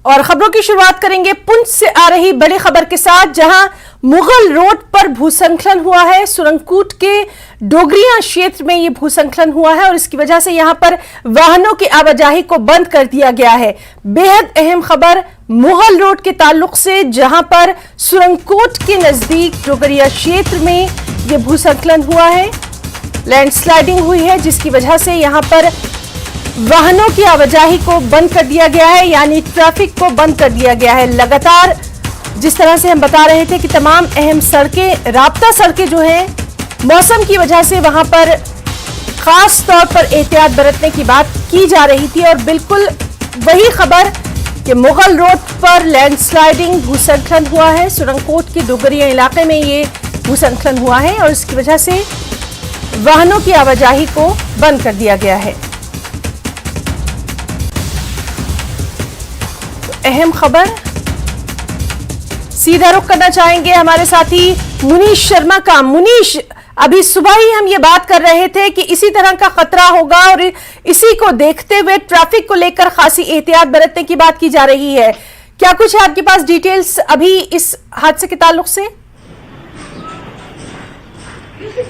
और खबरों की शुरुआत करेंगे पुंछ से आ रही बड़ी खबर के साथ, जहां मुगल रोड पर भूस्खलन हुआ है। सुरंगकूट के डोगरिया क्षेत्र में यह भूस्खलन हुआ है और इसकी वजह से यहां पर वाहनों की आवाजाही को बंद कर दिया गया है। बेहद अहम खबर मुगल रोड के ताल्लुक से, जहां पर सुरंगकूट के नजदीक डोगरिया क्षेत्र में यह भूस्खलन हुआ है। लैंडस्लाइडिंग हुई है जिसकी वजह से यहां पर वाहनों की आवाजाही को बंद कर दिया गया है, यानी ट्रैफिक को बंद कर दिया गया है। लगातार जिस तरह से हम बता रहे थे कि तमाम अहम सड़कें, राब्ता सड़कें जो हैं, मौसम की वजह से वहां पर खास तौर पर एहतियात बरतने की बात की जा रही थी। और बिल्कुल वही खबर कि मुगल रोड पर लैंडस्लाइडिंग भूस्खलन हुआ है। सुरंगकोट के डोगरिया इलाके में ये भूस्खलन हुआ है और इसकी वजह से वाहनों की आवाजाही को बंद कर दिया गया है। अहम खबर सीधा रुख करना चाहेंगे हमारे साथी मुनीश शर्मा का। मुनीश, अभी सुबह ही हम ये बात कर रहे थे कि इसी तरह का खतरा होगा और इसी को देखते हुए ट्रैफिक को लेकर खासी एहतियात बरतने की बात की जा रही है। क्या कुछ है आपके पास डिटेल्स अभी इस हादसे के ताल्लुक से?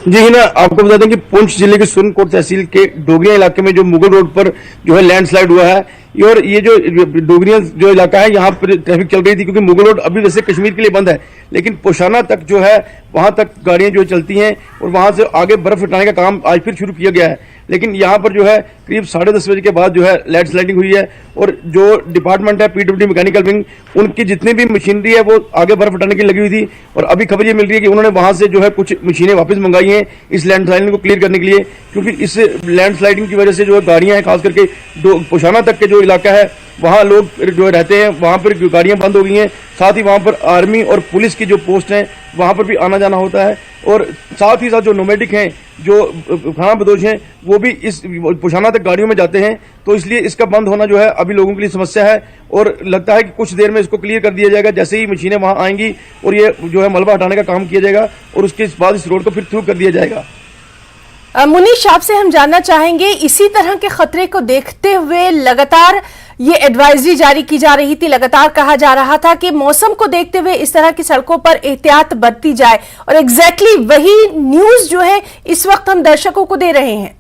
जी हिना, आपको बता दें कि पुंछ जिले के सुरनकोट तहसील के डोगरिया इलाके में जो मुगल रोड पर जो है लैंडस्लाइड हुआ है, और ये जो डोगरिया जो इलाका है यहाँ पर ट्रैफिक चल रही थी, क्योंकि मुगल रोड अभी वैसे कश्मीर के लिए बंद है, लेकिन पोशाना तक जो है वहां तक गाड़ियां जो चलती हैं और वहां से आगे बर्फ हटाने का काम आज फिर शुरू किया गया है। लेकिन यहाँ पर जो है करीब 10:30 बजे के बाद जो है लैंडस्लाइडिंग हुई है और जो डिपार्टमेंट है पीडब्ल्यूडी मैकेनिकल विंग, उनकी जितनी भी मशीनरी है वो आगे बर्फ हटाने की लगी हुई थी। और अभी खबर ये मिल रही है कि उन्होंने वहां से जो है कुछ मशीनें वापस मंगाई हैं इस लैंडस्लाइडिंग को क्लियर करने के लिए, क्योंकि इस लैंडस्लाइडिंग की वजह से जो है गाड़ियां हैं, खास करके पोशाना तक के जो इलाका है वहां लोग जो रहते हैं वहां पर गाड़ियां बंद हो गई हैं। साथ ही वहां पर आर्मी और पुलिस की जो पोस्ट हैं वहां पर भी आना जाना होता है, और साथ ही साथ जो नोमैडिक हैं, जो खाना बदोश हैं, वो भी इस पोशाना तक गाड़ियों में जाते हैं। तो इसलिए इसका बंद होना जो है अभी लोगों के लिए समस्या है, और लगता है कि कुछ देर में इसको क्लियर कर दिया जाएगा जैसे ही मशीनें वहां आएंगी और ये जो है मलबा हटाने का काम किया जाएगा और उसके बाद इस रोड को फिर थ्रू कर दिया जाएगा। मुनीश, आपसे हम जानना चाहेंगे, इसी तरह के खतरे को देखते हुए लगातार ये एडवाइजरी जारी की जा रही थी, लगातार कहा जा रहा था कि मौसम को देखते हुए इस तरह की सड़कों पर एहतियात बरती जाए, और एग्जैक्टली वही न्यूज जो है इस वक्त हम दर्शकों को दे रहे हैं।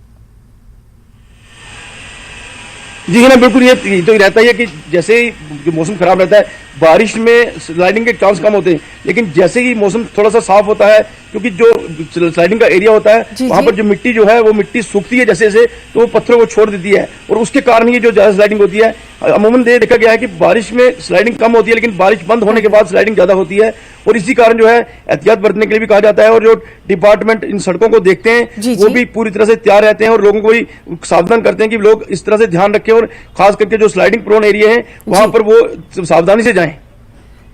जी ना, बिल्कुल ये तो रहता ही है कि जैसे ही जो मौसम खराब रहता है, बारिश में स्लाइडिंग के चांस कम होते हैं, लेकिन जैसे ही मौसम थोड़ा सा साफ होता है, क्योंकि जो स्लाइडिंग का एरिया होता है वहां पर जो मिट्टी जो है वो मिट्टी सूखती है जैसे जैसे, तो वो पत्थरों को छोड़ देती है और उसके कारण ही जो ज्यादा स्लाइडिंग होती है। अमूमन ये देखा गया है कि बारिश में स्लाइडिंग कम होती है, लेकिन बारिश बंद होने के बाद स्लाइडिंग ज्यादा होती है, और इसी कारण जो है एहतियात बरतने के लिए भी कहा जाता है। और जो डिपार्टमेंट इन सड़कों को देखते हैं वो भी पूरी तरह से तैयार रहते हैं और लोगों को भी सावधान करते हैं कि लोग इस तरह से ध्यान रखें और खास करके जो स्लाइडिंग प्रोन एरिया है वहां पर वो सावधानी से जाएं।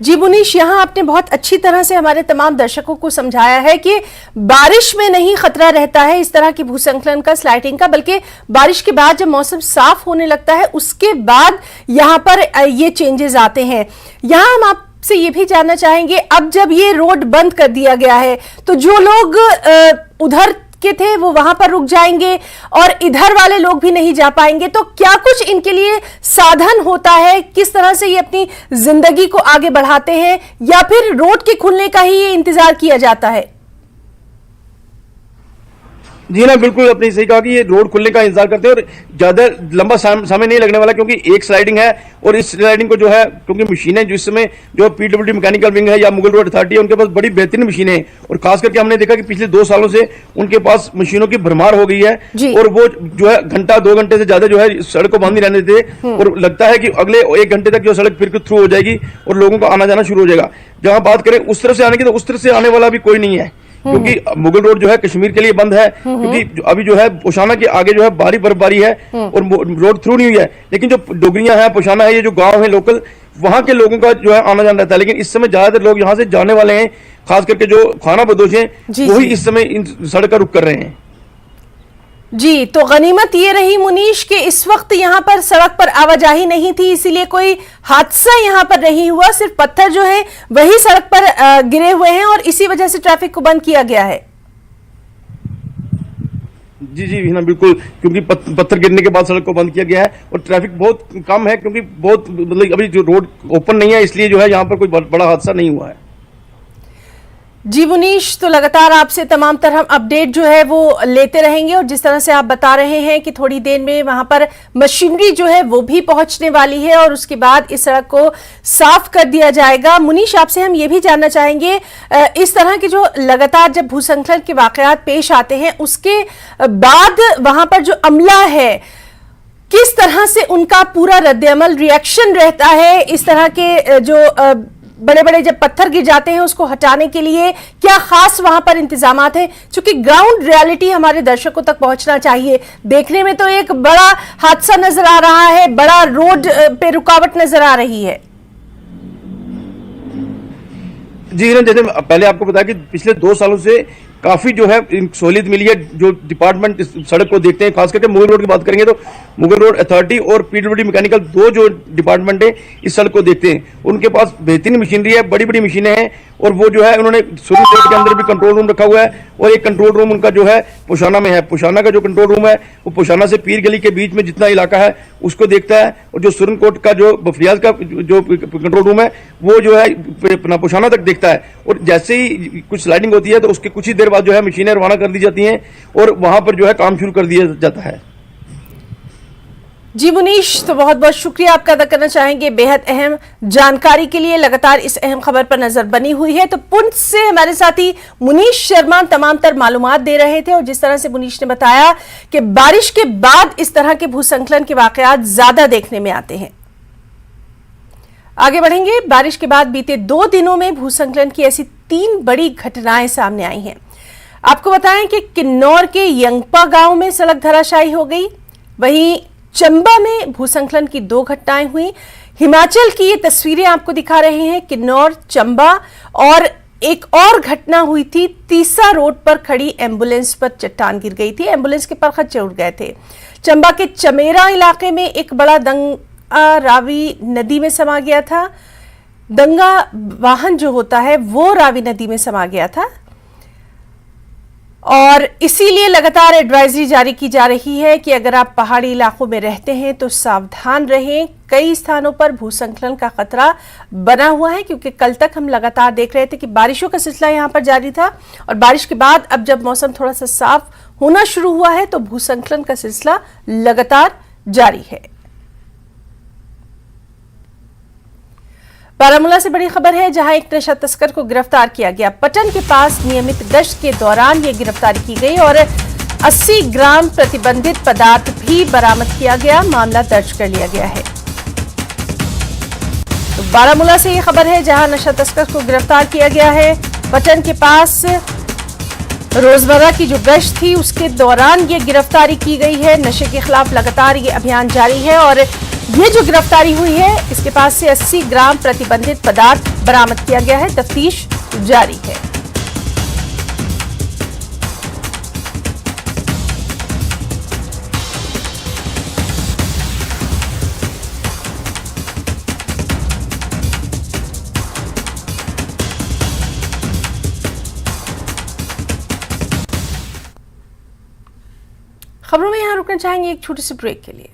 जी मुनीश, यहां आपने बहुत अच्छी तरह से हमारे तमाम दर्शकों को समझाया है कि बारिश में नहीं खतरा रहता है इस तरह की भूस्खलन का, स्लाइडिंग का, बल्कि बारिश के बाद जब मौसम साफ होने लगता है उसके बाद यहां पर ये चेंजेस आते हैं। यहां हम आपसे ये भी जानना चाहेंगे, अब जब ये रोड बंद कर दिया गया है तो जो लोग उधर के थे वो वहां पर रुक जाएंगे और इधर वाले लोग भी नहीं जा पाएंगे, तो क्या कुछ इनके लिए साधन होता है? किस तरह से ये अपनी जिंदगी को आगे बढ़ाते हैं, या फिर रोड के खुलने का ही ये इंतजार किया जाता है? जी ना, बिल्कुल आपने सही कहा कि ये रोड खुलने का इंतजार करते हैं और ज्यादा लंबा समय नहीं लगने वाला, क्योंकि एक स्लाइडिंग है और इस स्लाइडिंग को जो है, क्योंकि मशीनें जिस समय जो पीडब्ल्यूडी मैकेनिकल विंग है या मुगल रोड अथॉरिटी है, उनके पास बड़ी बेहतरीन मशीनें हैं, और खास करके हमने देखा कि पिछले 2 सालों से उनके पास मशीनों की भरमार हो गई है, और वो जो है घंटा 2 घंटे से ज्यादा जो है सड़क को बंद नहीं रहने देते, और लगता है कि अगले 1 घंटे तक जो सड़क फिर थ्रू हो जाएगी और लोगों का आना जाना शुरू हो जाएगा। जहां बात करें उस तरफ से आने की, तो उस तरफ से आने वाला भी कोई नहीं है, क्योंकि मुगल रोड जो है कश्मीर के लिए बंद है, क्योंकि अभी जो है पोशाना के आगे जो है भारी बर्फबारी है और रोड थ्रू नहीं हुई है। लेकिन जो डोगरिया है, पोशाना है, ये जो गांव है लोकल, वहां के लोगों का जो है आना जाना रहता है। लेकिन इस समय ज्यादातर लोग यहाँ से जाने वाले हैं, खास करके जो खाना बदोश हैं वही इस समय इन सड़क का रुख कर रहे हैं। जी, तो गनीमत ये रही मुनीश कि इस वक्त यहाँ पर सड़क पर आवाजाही नहीं थी, इसीलिए कोई हादसा यहाँ पर नहीं हुआ, सिर्फ पत्थर जो है वही सड़क पर गिरे हुए हैं और इसी वजह से ट्रैफिक को बंद किया गया है। जी जी हिना, बिल्कुल, क्योंकि पत्थर गिरने के बाद सड़क को बंद किया गया है और ट्रैफिक बहुत कम है, क्योंकि बहुत मतलब अभी जो रोड ओपन नहीं है, इसलिए जो है यहाँ पर कोई बड़ा हादसा नहीं हुआ है। जी मुनीश, तो लगातार आपसे तमाम तरह अपडेट जो है वो लेते रहेंगे और जिस तरह से आप बता रहे हैं कि थोड़ी देर में वहां पर मशीनरी जो है वो भी पहुंचने वाली है और उसके बाद इस सड़क को साफ कर दिया जाएगा। मुनीश, आपसे हम ये भी जानना चाहेंगे, इस तरह के जो लगातार जब भूस्खलन के वाकयात पेश आते हैं उसके बाद वहां पर जो अमला है, किस तरह से उनका पूरा रद्द-ए-अमल रिएक्शन रहता है? इस तरह के जो बड़े बड़े जब पत्थर गिर जाते हैं उसको हटाने के लिए क्या खास वहां पर इंतजामात हैं? क्योंकि ग्राउंड रियलिटी हमारे दर्शकों तक पहुंचना चाहिए। देखने में तो एक बड़ा हादसा नजर आ रहा है, बड़ा रोड पे रुकावट नजर आ रही है। जी हिना, जैसे पहले आपको बताया कि पिछले 2 सालों से काफी जो है सहूलियत मिली है। जो डिपार्टमेंट इस सड़क को देखते हैं, खास करके मुगल रोड की बात करेंगे तो मुगल रोड अथॉरिटी और पीडब्ल्यूडी मैकेनिकल, 2 जो डिपार्टमेंट है इस सड़क को देखते हैं, उनके पास बेहतरीन मशीनरी है, बड़ी बड़ी मशीनें हैं और वो जो है उन्होंने सुरनकोट के अंदर भी कंट्रोल रूम रखा हुआ है और एक कंट्रोल रूम उनका जो है पुशाना में है। पुशाना का जो कंट्रोल रूम है वो पुशाना से पीर गली के बीच में जितना इलाका है उसको देखता है और जो सुरनकोट का जो बफरियाज का जो कंट्रोल रूम है वो जो है अपना पुशाना तक देखता है। और जैसे ही कुछ स्लाइडिंग होती है तो उसके कुछ ही देर बाद जो है मशीनें रवाना कर दी जाती हैं और वहां पर जो है काम शुरू कर दिया जाता है। जी मुनीश, तो बहुत बहुत शुक्रिया आपका अदा करना चाहेंगे बेहद अहम जानकारी के लिए। लगातार इस अहम खबर पर नजर बनी हुई है। तो पुंछ से हमारे साथी मुनीश शर्मा तमाम तर मालूमात दे रहे थे और जिस तरह से मुनीश ने बताया कि बारिश के बाद इस तरह के भूस्खलन के वाकयात ज्यादा देखने में आते हैं। आगे बढ़ेंगे। बारिश के बाद बीते 2 दिनों में भूस्खलन की ऐसी 3 बड़ी घटनाएं सामने आई हैं। आपको बताएं कि किन्नौर के यंगपा गांव में सड़क धराशायी हो गई, वहीं चंबा में भूस्खलन की 2 घटनाएं हुई। हिमाचल की ये तस्वीरें आपको दिखा रहे हैं, किन्नौर, चंबा, और एक और घटना हुई थी तीसा रोड पर खड़ी एम्बुलेंस पर चट्टान गिर गई थी, एम्बुलेंस के परखच्चे उड़ गए थे। चंबा के चमेरा इलाके में एक बड़ा दंगा रावी नदी में समा गया था। दंगा वाहन जो होता है वो रावी नदी में समा गया था और इसीलिए लगातार एडवाइजरी जारी की जा रही है कि अगर आप पहाड़ी इलाकों में रहते हैं तो सावधान रहें। कई स्थानों पर भूस्खलन का खतरा बना हुआ है क्योंकि कल तक हम लगातार देख रहे थे कि बारिशों का सिलसिला यहां पर जारी था और बारिश के बाद अब जब मौसम थोड़ा सा साफ होना शुरू हुआ है तो भूस्खलन का सिलसिला लगातार जारी है। बारामूला से बड़ी खबर है, जहां एक नशा तस्कर को गिरफ्तार किया गया। पटन के पास नियमित गश्त के दौरान यह गिरफ्तारी की गई और 80 ग्राम प्रतिबंधित पदार्थ भी बरामद किया गया। मामला दर्ज कर लिया गया है। तो बारामूला से यह खबर है, जहां नशा तस्कर को गिरफ्तार किया गया है। पटन के पास रोजमर्रा की जो गश्त थी उसके दौरान ये गिरफ्तारी की गई है। नशे के खिलाफ लगातार ये अभियान जारी है और ये जो गिरफ्तारी हुई है इसके पास से 80 ग्राम प्रतिबंधित पदार्थ बरामद किया गया है। तफ्तीश जारी है। खबरों में यहां रुकना चाहेंगे एक छोटे से ब्रेक के लिए।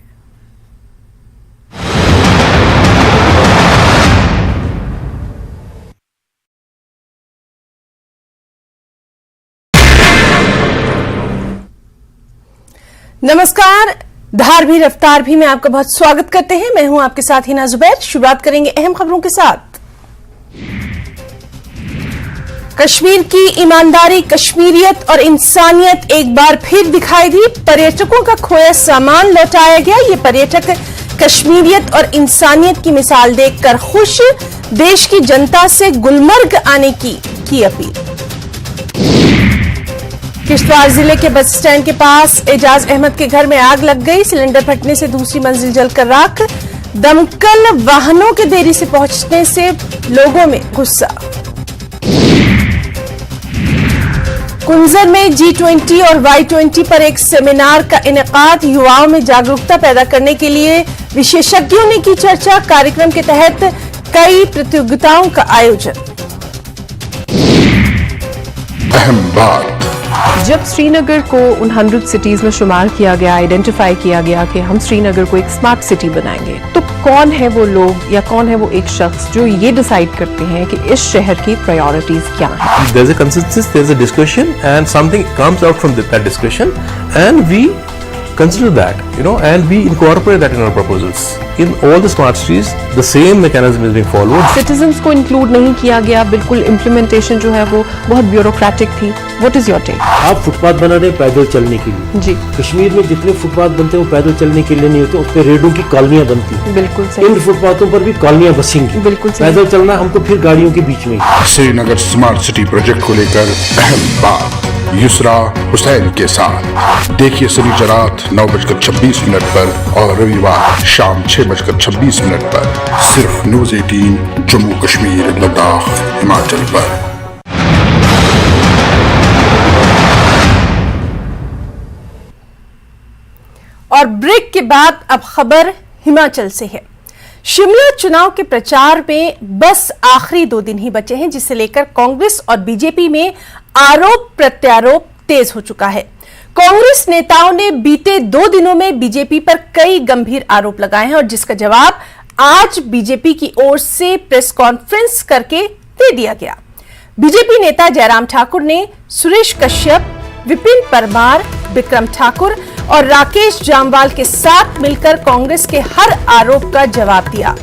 नमस्कार, धार भी रफ्तार भी में आपका बहुत स्वागत करते हैं। मैं हूं आपके साथ हिना जुबैर। शुरुआत करेंगे अहम खबरों के साथ। कश्मीर की ईमानदारी, कश्मीरियत और इंसानियत एक बार फिर दिखाई दी। पर्यटकों का खोया सामान लौटाया गया। ये पर्यटक कश्मीरियत और इंसानियत की मिसाल देखकर खुश। देश की जनता से गुलमर्ग आने की अपील। किश्तवाड़ जिले के बस स्टैंड के पास एजाज अहमद के घर में आग लग गई। सिलेंडर फटने से दूसरी मंजिल जलकर राख। दमकल वाहनों के देरी से पहुंचने से लोगों में गुस्सा। कुंजर में G20 और Y20 पर एक सेमिनार का इनेकाद। युवाओं में जागरूकता पैदा करने के लिए विशेषज्ञों ने की चर्चा। कार्यक्रम के तहत कई प्रतियोगिताओं का आयोजन। अहम बात जब श्रीनगर को उन 100 सिटीज में शुमार किया गया, आइडेंटिफाई किया गया कि हम श्रीनगर को एक स्मार्ट सिटी बनाएंगे, तो कौन है वो लोग या कौन है वो एक शख्स जो ये डिसाइड करते हैं कि इस शहर की प्रायोरिटीज क्या हैं? There's a consensus, there's a discussion, and something comes out from that discussion, and we consider that, and we incorporate that in our proposals. In all the smart cities, the same mechanism is being followed. Citizens को include नहीं किया गया, बिल्कुल implementation जो है वो बहुत bureaucratic थी। What is your take? आप फुटपाथ बना रहे हैं पैदल चलने के लिए। जी, कश्मीर में जितने फुटपाथ बनते हैं वो पैदल चलने के लिए नहीं होते, उस पर रेडों की कॉलोनियां बनती हैं। बिल्कुल इन सही, फुटपाथों पर भी कॉलोनियां बसेंगी। बिल्कुल सही। पैदल चलना हमको फिर गाड़ियों के बीच में ही। श्रीनगर स्मार्ट सिटी प्रोजेक्ट को लेकर अहम बात युसरा हुसैन के साथ देखिए शनिवार रात 9:26 पर और रविवार शाम 6:26 पर सिर्फ न्यूज़ 18 जम्मू कश्मीर लद्दाख हिमाचल पर। और ब्रेक के बाद अब खबर हिमाचल से है। शिमला चुनाव के प्रचार में बस आखिरी 2 दिन ही बचे हैं, जिसे लेकर कांग्रेस और बीजेपी में आरोप प्रत्यारोप तेज हो चुका है। कांग्रेस नेताओं ने बीते 2 दिनों में बीजेपी पर कई गंभीर आरोप लगाए हैं और जिसका जवाब आज बीजेपी की ओर से प्रेस कॉन्फ्रेंस करके दे दिया गया। बीजेपी नेता जयराम ठाकुर ने सुरेश कश्यप, विपिन परमार, विक्रम ठाकुर और राकेश जामवाल के साथ मिलकर कांग्रेस के हर आरोप का जवाब दिया।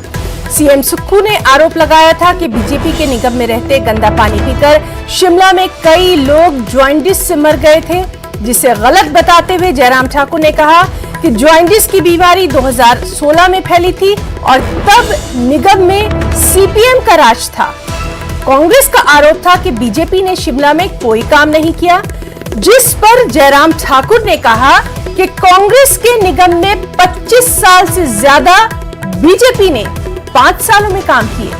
सीएम सुक्खू ने आरोप लगाया था कि बीजेपी के निगम में रहते गंदा पानी पीकर शिमला में कई लोग जॉइंटिस से मर गए थे, जिसे गलत बताते हुए जयराम ठाकुर ने कहा कि जॉइंटिस की बीमारी 2016 में फैली थी और तब निगम में सीपीएम का राज था। कांग्रेस का आरोप था कि बीजेपी ने शिमला में कोई काम नहीं किया, जिस पर जयराम ठाकुर ने कहा कि कांग्रेस के निगम में 25 साल से ज्यादा, बीजेपी ने 5 सालों में काम किए।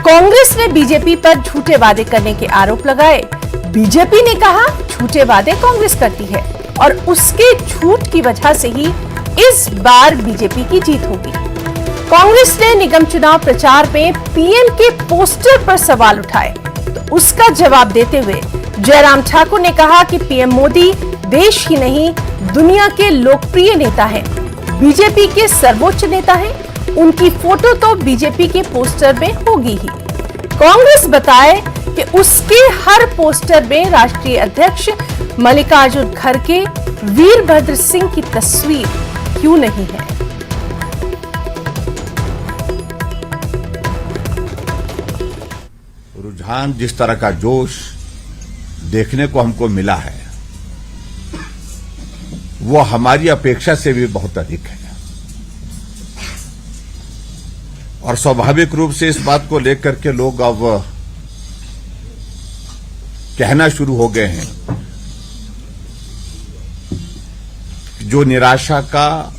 कांग्रेस ने बीजेपी पर झूठे वादे करने के आरोप लगाए। बीजेपी ने कहा झूठे वादे कांग्रेस करती है और उसके झूठ की वजह से ही इस बार बीजेपी की जीत होगी। कांग्रेस ने निगम चुनाव प्रचार में पीएम के पोस्टर पर सवाल उठाए, तो उसका जवाब देते हुए जयराम ठाकुर ने कहा कि पीएम मोदी देश ही नहीं दुनिया के लोकप्रिय नेता हैं, बीजेपी के सर्वोच्च नेता हैं, उनकी फोटो तो बीजेपी के पोस्टर में होगी ही। कांग्रेस बताए कि उसके हर पोस्टर में राष्ट्रीय अध्यक्ष मल्लिकार्जुन खड़गे, वीरभद्र सिंह की तस्वीर क्यों नहीं है। रुझान, जिस तरह का जोश देखने को हमको मिला है वो हमारी अपेक्षा से भी बहुत अधिक है और स्वाभाविक रूप से इस बात को लेकर के लोग अब कहना शुरू हो गए हैं जो निराशा का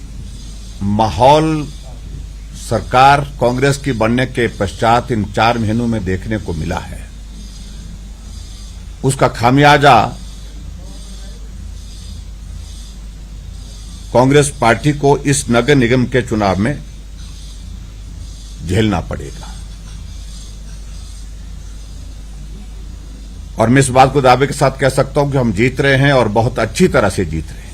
माहौल सरकार कांग्रेस की बनने के पश्चात इन 4 महीनों में देखने को मिला है, उसका खामियाजा कांग्रेस पार्टी को इस नगर निगम के चुनाव में झेलना पड़ेगा। और मैं इस बात को दावे के साथ कह सकता हूं कि हम जीत रहे हैं और बहुत अच्छी तरह से जीत रहे हैं।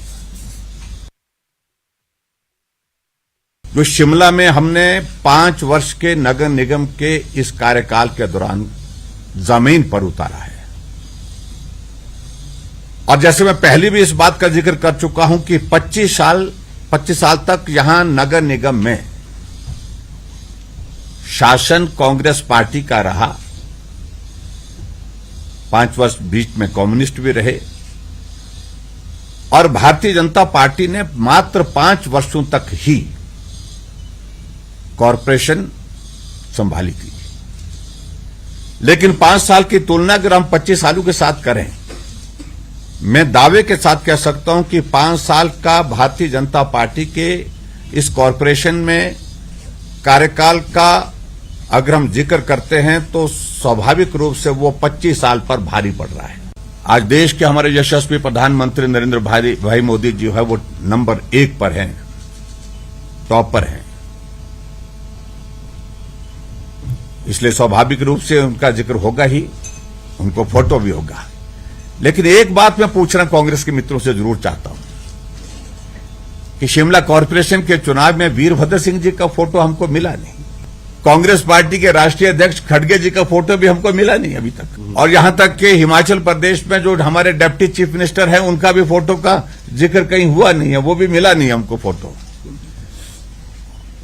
जो शिमला में हमने 5 वर्ष के नगर निगम के इस कार्यकाल के दौरान जमीन पर उतारा है, और जैसे मैं पहले भी इस बात का जिक्र कर चुका हूं कि 25 साल तक यहां नगर निगम में शासन कांग्रेस पार्टी का रहा, 5 वर्ष बीच में कम्युनिस्ट भी रहे और भारतीय जनता पार्टी ने मात्र 5 वर्षों तक ही कॉरपोरेशन संभाली थी। लेकिन 5 साल की तुलना अगर हम 25 सालों के साथ करें, मैं दावे के साथ कह सकता हूं कि 5 साल का भारतीय जनता पार्टी के इस कॉरपोरेशन में कार्यकाल का अगर हम जिक्र करते हैं तो स्वाभाविक रूप से वो 25 साल पर भारी पड़ रहा है। आज देश के हमारे यशस्वी प्रधानमंत्री नरेंद्र भाई मोदी जी है वो नंबर 1 पर हैं, टॉप पर हैं, इसलिए स्वाभाविक रूप से उनका जिक्र होगा ही, उनको फोटो भी होगा। लेकिन एक बात मैं पूछना कांग्रेस के मित्रों से जरूर चाहता हूं कि शिमला कॉरपोरेशन के चुनाव में वीरभद्र सिंह जी का फोटो हमको मिला नहीं, कांग्रेस पार्टी के राष्ट्रीय अध्यक्ष खड़गे जी का फोटो भी हमको मिला नहीं अभी तक, और यहां तक कि हिमाचल प्रदेश में जो हमारे डिप्टी चीफ मिनिस्टर हैं उनका भी फोटो का जिक्र कहीं हुआ नहीं है, वो भी मिला नहीं हमको फोटो।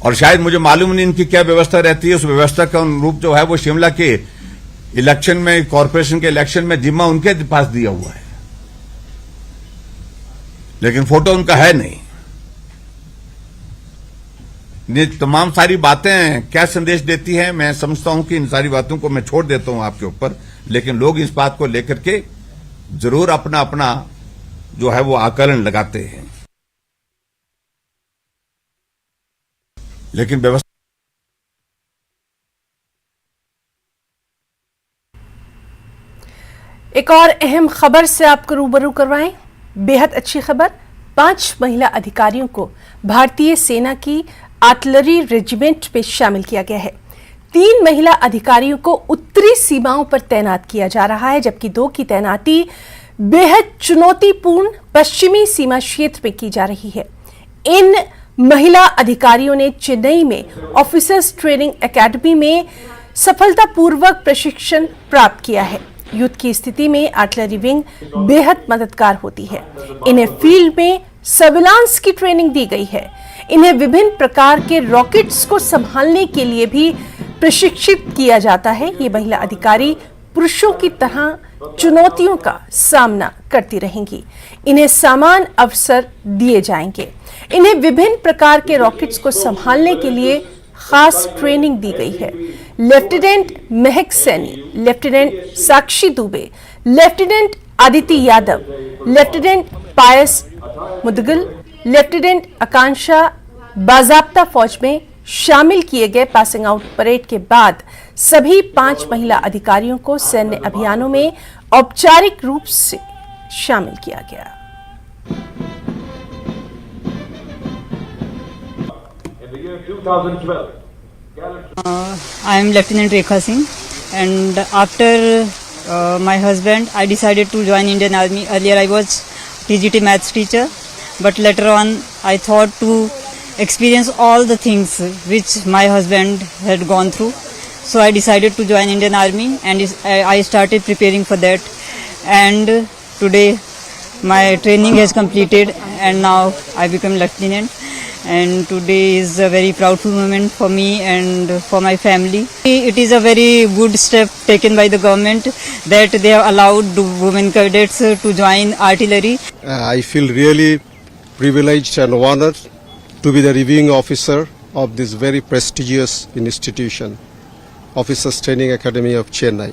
और शायद मुझे मालूम नहीं इनकी क्या व्यवस्था रहती है, उस व्यवस्था का अनुरूप जो है वो शिमला के इलेक्शन में, कॉरपोरेशन के इलेक्शन में जिम्मा उनके पास दिया हुआ है, लेकिन फोटो उनका है नहीं। ये तमाम सारी बातें क्या संदेश देती हैं, मैं समझता हूं कि इन सारी बातों को मैं छोड़ देता हूं आपके ऊपर, लेकिन लोग इस बात को लेकर के जरूर अपना अपना जो है वो आकलन लगाते हैं। लेकिन व्यवस्था एक और अहम खबर से आपको रूबरू करवाएं। बेहद अच्छी खबर, 5 महिला अधिकारियों को भारतीय सेना की आर्टिलरी रेजिमेंट में शामिल किया गया है। 3 महिला अधिकारियों को उत्तरी सीमाओं पर तैनात किया जा रहा है, जबकि 2 की तैनाती बेहद चुनौतीपूर्ण पश्चिमी सीमा क्षेत्र में की जा रही है। इन महिला अधिकारियों ने चेन्नई में ऑफिसर्स ट्रेनिंग एकेडमी में सफलतापूर्वक प्रशिक्षण प्राप्त किया है। युद्ध की स्थिति में आर्टिलरी विंग बेहद मददगार होती है। इन्हें फील्ड में सर्विलांस की ट्रेनिंग दी गई है। इन्हें विभिन्न प्रकार के रॉकेट्स को संभालने के लिए भी प्रशिक्षित किया जाता है। ये महिला अधिकारी पुरुषों की तरह चुनौतियों का सामना करती रहेंगी। इन्हें समान अवसर दिए जाएंगे। इन्हें विभिन्न प्रकार के रॉकेट्स को संभालने के लिए खास ट्रेनिंग दी गई है। लेफ्टिनेंट महक सैनी, लेफ्टिनेंट साक्षी दुबे, लेफ्टिनेंट आदिति यादव, लेफ्टिनेंट पायस मुदगिल, लेफ्टिनेंट आकांक्षा बाजाब्ता फौज में शामिल किए गए। पासिंग आउट परेड के बाद सभी 5 महिला अधिकारियों को सैन्य अभियानों में औपचारिक रूप से शामिल किया गया। I am Lieutenant Rekha Singh, and after my husband, I decided to join Indian Army. Earlier, I was TGT maths teacher, but later on, I thought to experience all the things which my husband had gone through. So I decided to join Indian Army, and I started preparing for that. And today, my training has completed, and now I become lieutenant. And today is a very proudful moment for me and for my family. It is a very good step taken by the government that they have allowed women cadets to join artillery. I feel really privileged and honored to be the reviewing officer of this very prestigious institution, Officers Training Academy of Chennai.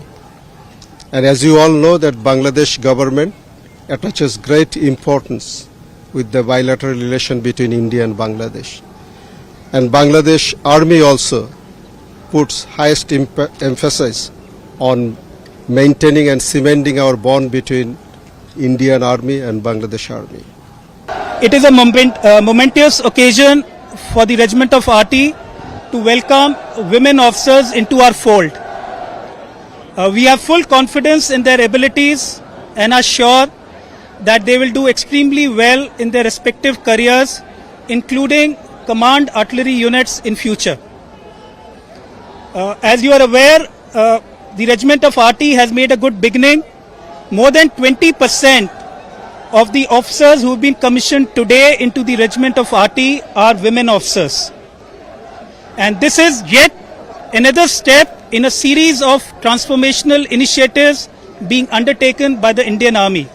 And as you all know that Bangladesh government attaches great importance with the bilateral relation between India and Bangladesh. And Bangladesh Army also puts highest emphasis on maintaining and cementing our bond between Indian Army and Bangladesh Army. It is a momentous occasion for the Regiment of RT to welcome women officers into our fold. We have full confidence in their abilities and are sure that they will do extremely well in their respective careers, including command artillery units in future. As you are aware, the Regiment of RT has made a good beginning. More than 20% of the officers who have been commissioned today into the Regiment of RT are women officers. And this is yet another step in a series of transformational initiatives being undertaken by the Indian Army.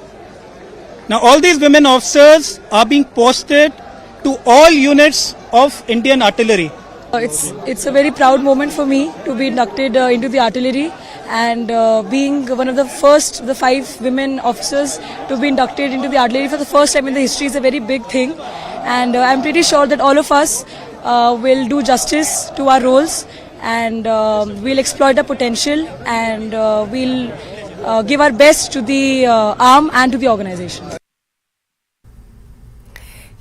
Now, all these women officers are being posted to all units of Indian artillery. It's a very proud moment for me to be inducted into the artillery, and being one of the 5 women officers to be inducted into the artillery for the first time in the history is a very big thing. And I'm pretty sure that all of us will do justice to our roles, and we'll exploit our potential, and we'll give our best to the arm and to the organization.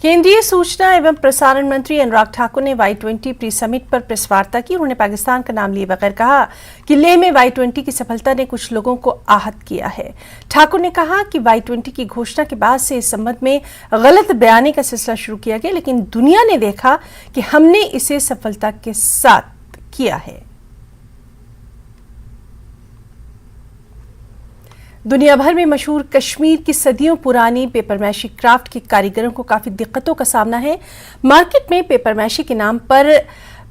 केंद्रीय सूचना एवं प्रसारण मंत्री अनुराग ठाकुर ने Y20 pre summit पर press वार्ता की। उन्होंने पाकिस्तान का नाम लिए बगैर कहा कि लेह में Y20 की सफलता ने कुछ लोगों को आहत किया है। ठाकुर ने कहा कि Y20 की घोषणा के बाद से इस संबंध में गलत बयानी का सिलसिला शुरू किया गया, लेकिन दुनिया ने देखा कि हमने इसे सफलता के साथ किया है। दुनिया भर में मशहूर कश्मीर की सदियों पुरानी पेपरमैशी क्राफ्ट के कारीगरों को काफी दिक्कतों का सामना है। मार्केट में पेपरमैशी के नाम पर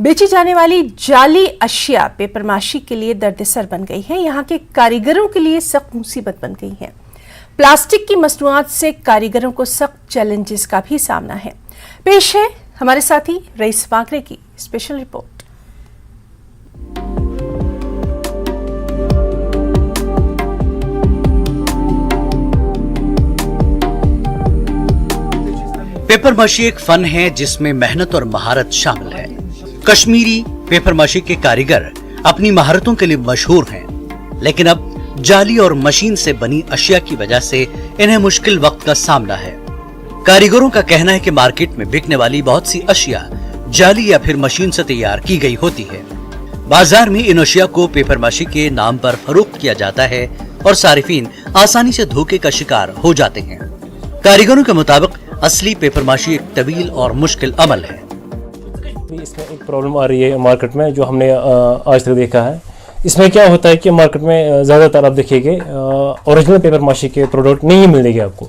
बेची जाने वाली जाली अशिया पेपरमाशी के लिए दर्दसर बन गई है। यहाँ के कारीगरों के लिए सख्त मुसीबत बन गई है। प्लास्टिक की मसनूआत से कारीगरों को सख्त चैलेंजेस का भी सामना है। पेश है हमारे साथी रईस वाकरे की स्पेशल रिपोर्ट। पेपरमाशी एक फन है जिसमें मेहनत और महारत शामिल है। कश्मीरी पेपरमाशी के कारीगर अपनी महारतों के लिए मशहूर हैं, लेकिन अब जाली और मशीन से बनी अशिया की वजह से इन्हें मुश्किल वक्त का सामना है। कारीगरों का कहना है कि मार्केट में बिकने वाली बहुत सी अशिया जाली या फिर मशीन से तैयार की गई होती है। बाजार में इन अशिया को पेपरमाशी के नाम पर फरोख्त किया जाता है और सारिफीन आसानी से धोखे का शिकार हो जाते हैं। कारीगरों के मुताबिक असली पेपरमाशी एक तवील और मुश्किल अमल है। इसमें एक प्रॉब्लम आ रही है मार्केट में, जो हमने आज तक देखा है। इसमें क्या होता है कि मार्केट में ज़्यादातर आप देखिएगा ओरिजिनल पेपरमाशी के प्रोडक्ट नहीं मिलेंगे आपको।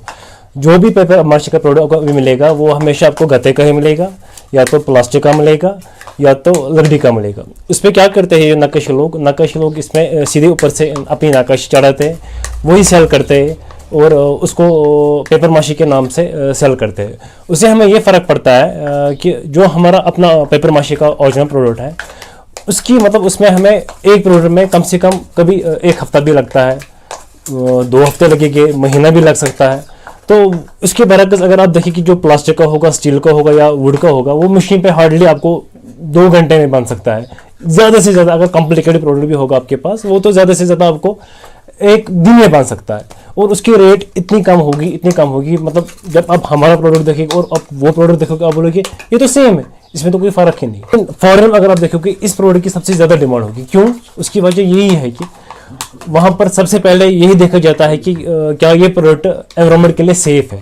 जो भी पेपरमाशी का प्रोडक्ट आपको मिलेगा वो हमेशा आपको गत्ते का ही मिलेगा, या तो प्लास्टिक का मिलेगा या तो लकड़ी का मिलेगा। इस पर क्या करते हैं नक्काशी लोग इसमें सीधे ऊपर से अपनी नक्काशी चढ़ाते हैं, वही सेल करते हैं और उसको पेपरमाशी के नाम से सेल करते हैं। उससे हमें ये फ़र्क पड़ता है कि जो हमारा अपना पेपरमाशी का ओरिजिनल प्रोडक्ट है उसकी मतलब उसमें हमें एक प्रोडक्ट में कम से कम कभी एक हफ्ता भी लगता है, 2 हफ्ते लगेंगे, महीना भी लग सकता है। तो उसके बरक्स अगर आप देखिए कि जो प्लास्टिक का होगा, स्टील का होगा या वुड का होगा, वो मशीन पे हार्डली आपको 2 घंटे में बन सकता है। ज़्यादा से ज़्यादा अगर कॉम्प्लिकेटेड प्रोडक्ट भी होगा आपके पास, वो तो ज़्यादा से ज़्यादा आपको 1 दिन में बन सकता है। और उसकी रेट इतनी कम होगी मतलब जब आप हमारा प्रोडक्ट देखोगे और आप वो प्रोडक्ट देखोगे, आप बोलोगे ये तो सेम है, इसमें तो कोई फ़र्क ही नहीं। फॉरेन अगर आप देखोगे इस प्रोडक्ट की सबसे ज़्यादा डिमांड होगी। क्यों? उसकी वजह यही है कि वहाँ पर सबसे पहले यही देखा जाता है कि क्या ये प्रोडक्ट एनवायरनमेंट के लिए सेफ है।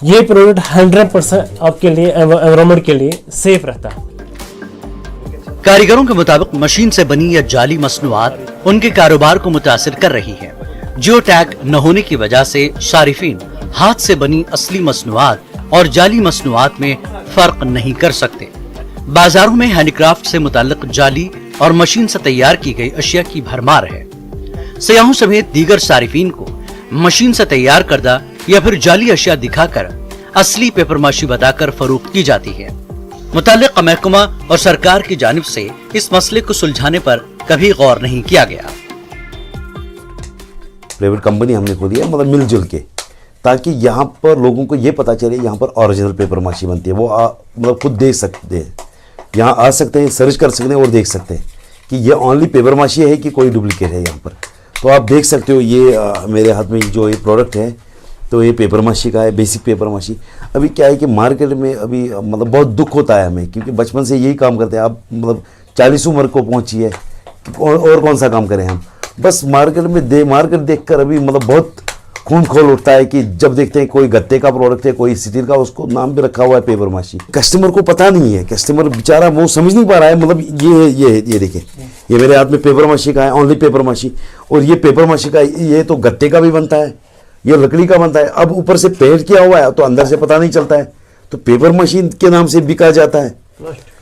ये प्रोडक्ट 100% आपके लिए एनवायरनमेंट के लिए सेफ रहता है। कारीगरों के मुताबिक मशीन से बनी या जाली मसनूआत उनके कारोबार को मुतासिर कर रही है। जियो टैग न होने की वजह से सारिफीन हाथ से बनी असली मसनूआत और जाली मसनूआत में फर्क नहीं कर सकते। बाजारों में हैंडीक्राफ्ट से मुताल्लिक जाली और मशीन से तैयार की गई अशिया की भरमार है। सयाहों समेत दीगर सारिफीन को मशीन से तैयार करदा या फिर जाली अशिया दिखाकर असली पेपरमाशी बताकर फरोख्त की जाती है। मुताल्लिक़ महकमा और सरकार की जानिब से इस मसले को सुलझाने पर कभी गौर नहीं किया गया। प्राइवेट कंपनी हमने खोली है, मतलब मिलजुल के, ताकि यहाँ पर लोगों को ये पता चले यहाँ पर ओरिजिनल पेपरमाशी बनती है। वो मतलब खुद देख सकते हैं, यहाँ आ सकते हैं, सर्च कर सकते हैं और देख सकते हैं कि ये ओनली पेपरमाशी है कि कोई डुप्लीकेट है यहाँ पर। तो आप देख सकते हो ये मेरे हाथ में जो ये प्रोडक्ट है तो ये पेपरमाशी का है, बेसिक पेपरमाशी। अभी क्या है कि मार्केट में अभी मतलब बहुत दुख होता है हमें, क्योंकि बचपन से यही काम करते हैं। आप मतलब 40 उम्र को पहुँची है और कौन सा काम करें हम। बस मार्केट में मार्केट देखकर अभी मतलब बहुत खून खोल उठता है कि जब देखते हैं कोई गत्ते का प्रोडक्ट है, कोई स्टील का, उसको नाम भी रखा हुआ है पेपरमाशी। कस्टमर को पता नहीं है, कस्टमर बेचारा वो समझ नहीं पा रहा है। मतलब ये देखिए, ये मेरे हाथ में पेपरमाशी का है, ओनली पेपरमाशी। और ये पेपरमाशी का ये तो गत्ते का भी बनता है, ये लकड़ी का बनता है। अब ऊपर से पेंट किया हुआ है तो अंदर से पता नहीं चलता है, तो पेपरमाशी के नाम से बिका जाता है,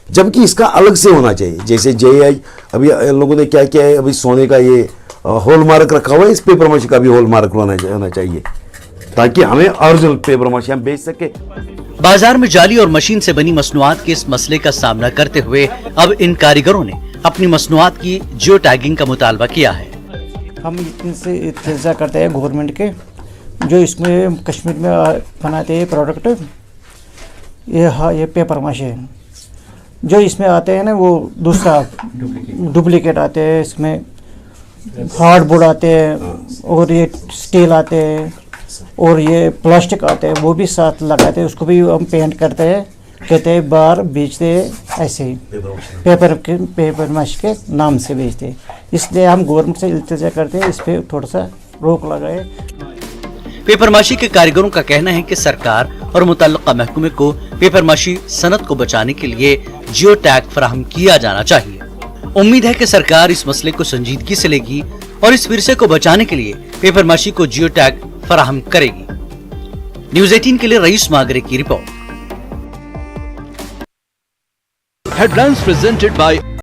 जबकि इसका अलग से होना चाहिए। जैसे JI अभी लोगों ने क्या किया है, अभी सोने का ये हॉलमार्क रखा हुआ है, इस पेपरमाशी का भी हॉलमार्क होना चाहिए, ताकि हमें ओरिजिनल पेपरमाशी हम बेच सके। बाजार में जाली और मशीन से बनी मसनूआत के इस मसले का सामना करते हुए अब इन कारीगरों ने अपनी मसनूआत की जियो टैगिंग का मुतालबा किया है। हम इनसे इल्तिजा करते हैं गवर्नमेंट के, जो इसमें कश्मीर में बनाते हैं प्रोडक्ट, ये पेपरमाशी है। जो इसमें आते हैं ना वो दूसरा डुप्लीकेट आते हैं, इसमें हार्डबोर्ड आते हैं और ये स्टील आते हैं और ये प्लास्टिक आते हैं वो भी साथ लगाते हैं, उसको भी हम पेंट करते हैं, कहते हैं बाहर बेचते हैं ऐसे ही पेपर माशी के नाम से बेचते हैं। इसलिए हम गवर्नमेंट से इल्तिजा करते हैं इस पे थोड़ा सा रोक लगाए। पेपरमाशी के कारीगरों का कहना है कि सरकार और मुतल्लिका महकमे को पेपरमाशी सनत को बचाने के लिए जियो टैग फराहम किया जाना चाहिए। उम्मीद है कि सरकार इस मसले को संजीदगी से लेगी और इस विरसे को बचाने के लिए पेपरमाशी को जियो टैग फराहम करेगी। न्यूज़ 18 के लिए रईस मागरे की रिपोर्ट। Headlines presented by